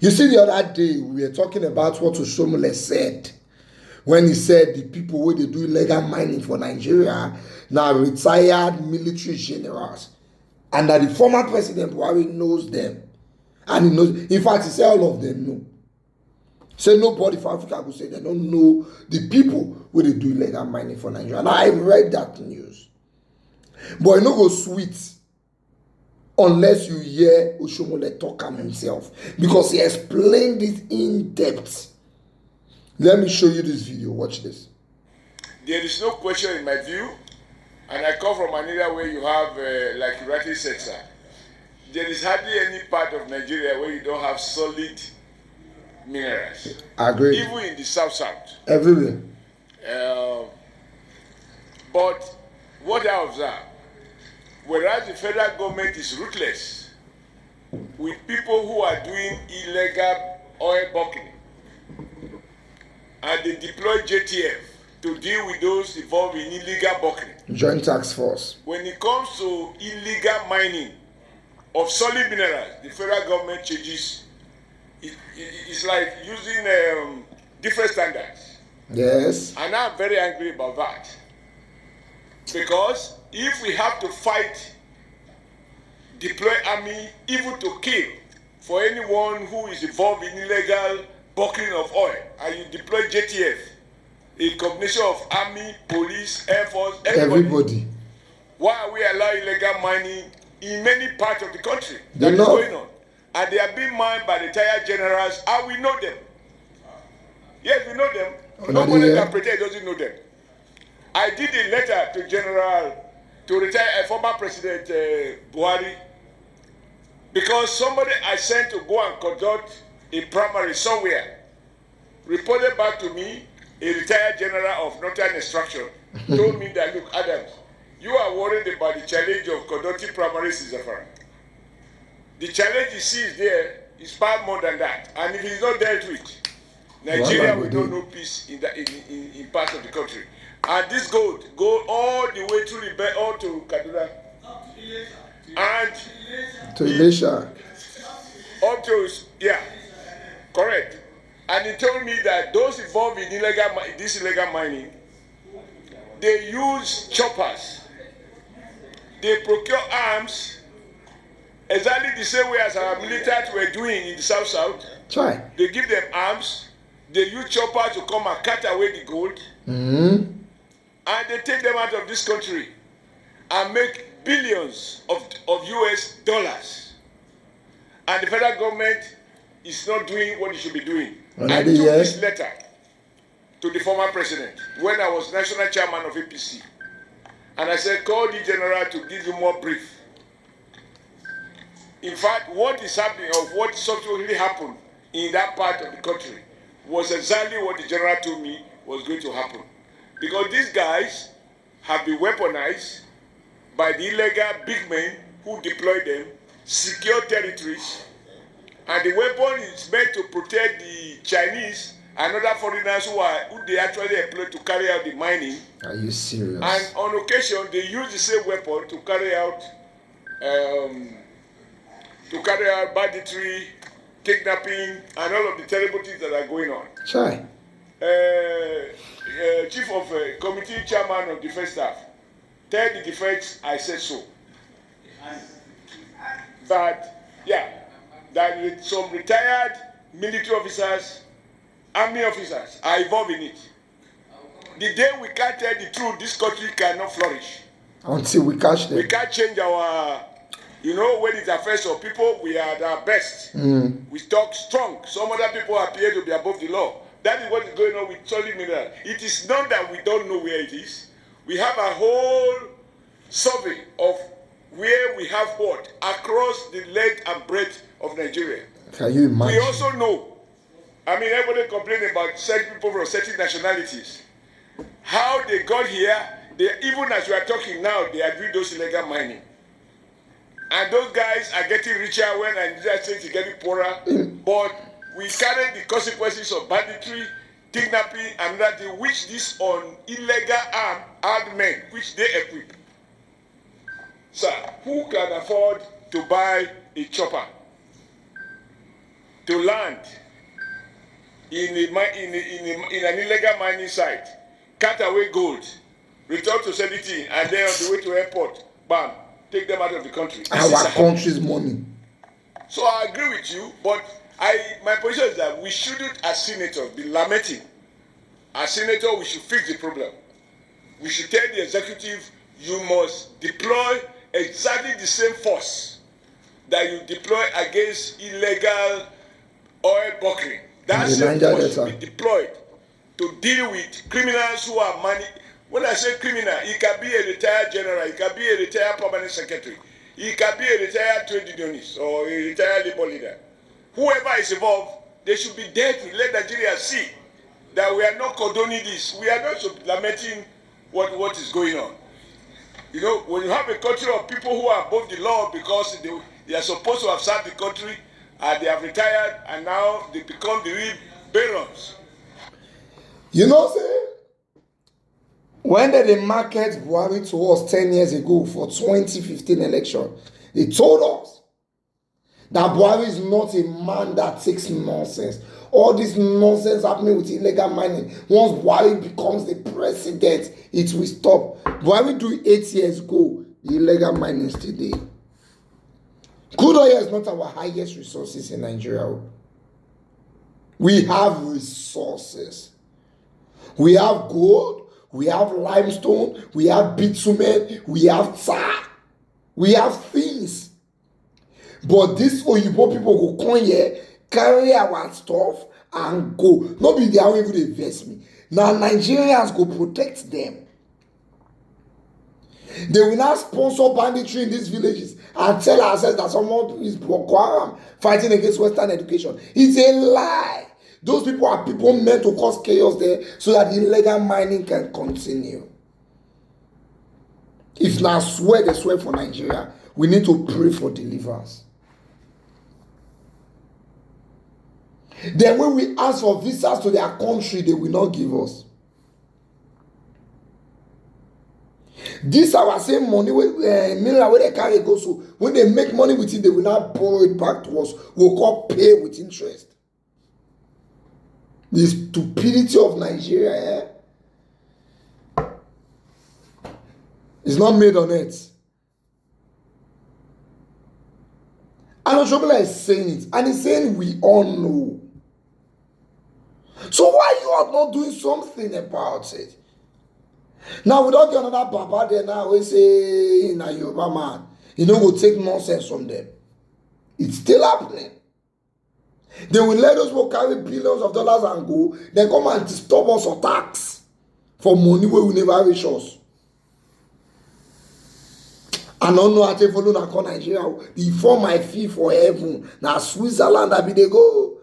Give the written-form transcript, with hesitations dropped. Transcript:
You see, the other day we were talking about what Oshiomole said when he said the people where they do illegal mining for Nigeria now retired military generals, and that the former president Buhari knows them, and he knows. In fact, he said all of them know. Say nobody for Africa could say they don't know the people where they do illegal mining for Nigeria. And I read that news, but it no go sweet unless you hear Oshiomole talk am himself, because he explained it in depth. Let me show you this video. Watch this. There is no question in my view, and I come from an area where you have, like you rightly said, sir, there is hardly any part of Nigeria where you don't have solid minerals. Agreed. Even in the south. Everywhere. But what I observe, whereas the federal government is ruthless with people who are doing illegal oil bucking, and they deploy JTF to deal with those involved in illegal bucking. Joint Task Force. When it comes to illegal mining of solid minerals, the federal government changes. It's like using different standards. Yes. And I'm very angry about that. Because if we have to fight, deploy army, even to kill for anyone who is involved in illegal buckling of oil, and you deploy JTF, a combination of army, police, air force, everybody. Why are we allowing illegal mining in many parts of the country? That is going on. And they are being mined by retired generals, and we know them. Yes, we know them. Nobody can pretend he doesn't know them. I did a letter to former President Buhari, because somebody I sent to go and conduct a primary somewhere reported back to me, a retired general of Northern Extraction, told me that, look, Adams, you are worried about the challenge of conducting primaries in Zamfara. The challenge you see is there is far more than that. And if it's not dealt with, Nigeria will not know peace in parts of the country. And this gold go all the way through all to Kaduna. And to Elisha. Up to, yeah, correct. And he told me that those involved in this illegal mining, they use choppers. They procure arms exactly the same way as our military were doing in the south. Try. They give them arms. They use choppers to come and cut away the gold. Mm-hmm. And they take them out of this country and make billions of US dollars. And the federal government is not doing what it should be doing. I took this letter to the former president when I was national chairman of APC. And I said, call the general to give you more brief. In fact, what is happening, or what subsequently happened in that part of the country, was exactly what the general told me was going to happen. Because these guys have been weaponized by the illegal big men who deploy them, secure territories, and the weapon is meant to protect the Chinese and other foreigners who they actually employ to carry out the mining. Are you serious? And on occasion, they use the same weapon to carry out banditry, kidnapping, and all of the terrible things that are going on. Sure. Chief of Committee Chairman of Defense Staff, tell the defense I said so. That some retired military officers, army officers are involved in it. The day we can't tell the truth, this country cannot flourish. Until we catch them. We can't change our, when it affects our people, we are at our best. We talk strong. Some other people appear to be above the law. That is what is going on with solid mineral. It is not that we don't know where it is. We have a whole survey of where we have what across the length and breadth of Nigeria. Can you imagine? We also know, everybody complaining about certain people from certain nationalities. How they got here, even as we are talking now, they are doing those illegal mining. And those guys are getting richer when Nigeria State is getting poorer. But we carry the consequences of banditry, kidnapping, and that which this on illegal armed men, which they equip. Sir, who can afford to buy a chopper? to land in an illegal mining site, cut away gold, return to sell it in, and then on the way to airport, bam, take them out of the country. Our country's money. So I agree with you, but my position is that we shouldn't, as senators, be lamenting. As senators, we should fix the problem. We should tell the executive, you must deploy exactly the same force that you deploy against illegal oil bunkering. That same force should be deployed to deal with criminals who are money. When I say criminal, it can be a retired general, it can be a retired permanent secretary, it can be a retired trade unionist or a retired labor leader. Whoever is involved, they should be dealt with. Let Nigeria see that we are not condoning this. We are not lamenting what is going on. You know, when you have a country of people who are above the law because they are supposed to have served the country and they have retired and now they become the real barons. You know, say, when they market Buhari to us 10 years ago for 2015 election, they told us that Buhari is not a man that takes nonsense. All this nonsense happening with illegal mining, once Buhari becomes the president, it will stop. Buhari do 8 years ago, the illegal mining still there. Crude oil is not our highest resources in Nigeria. We have resources. We have gold, we have limestone, we have bitumen, we have tar, we have things. But these Oyibo people go come here, carry our stuff and go. No be their own even invest me. Now Nigerians go protect them. They will not sponsor banditry in these villages and tell ourselves that someone is Boko Haram fighting against Western education. It's a lie. Those people are people meant to cause chaos there so that the illegal mining can continue. If now swear, they swear for Nigeria, we need to pray for deliverance. Then when we ask for visas to their country, they will not give us. This our same money where they carry go, so when they make money with it, they will not borrow it back to us. We'll call pay with interest. The stupidity of Nigeria is not made on it. And Oshiomole is saying it, and he's saying we all know. So why you are not doing something about it? Now we don't get another Baba there now. We say na Yoruba man, you know, we'll take nonsense from them. It's still happening. They will let us go carry billions of dollars and go, then come and disturb us or tax for money where we never reach us. I don't know how to follow Nigeria. They form my fee for heaven. Now Switzerland, I be they go.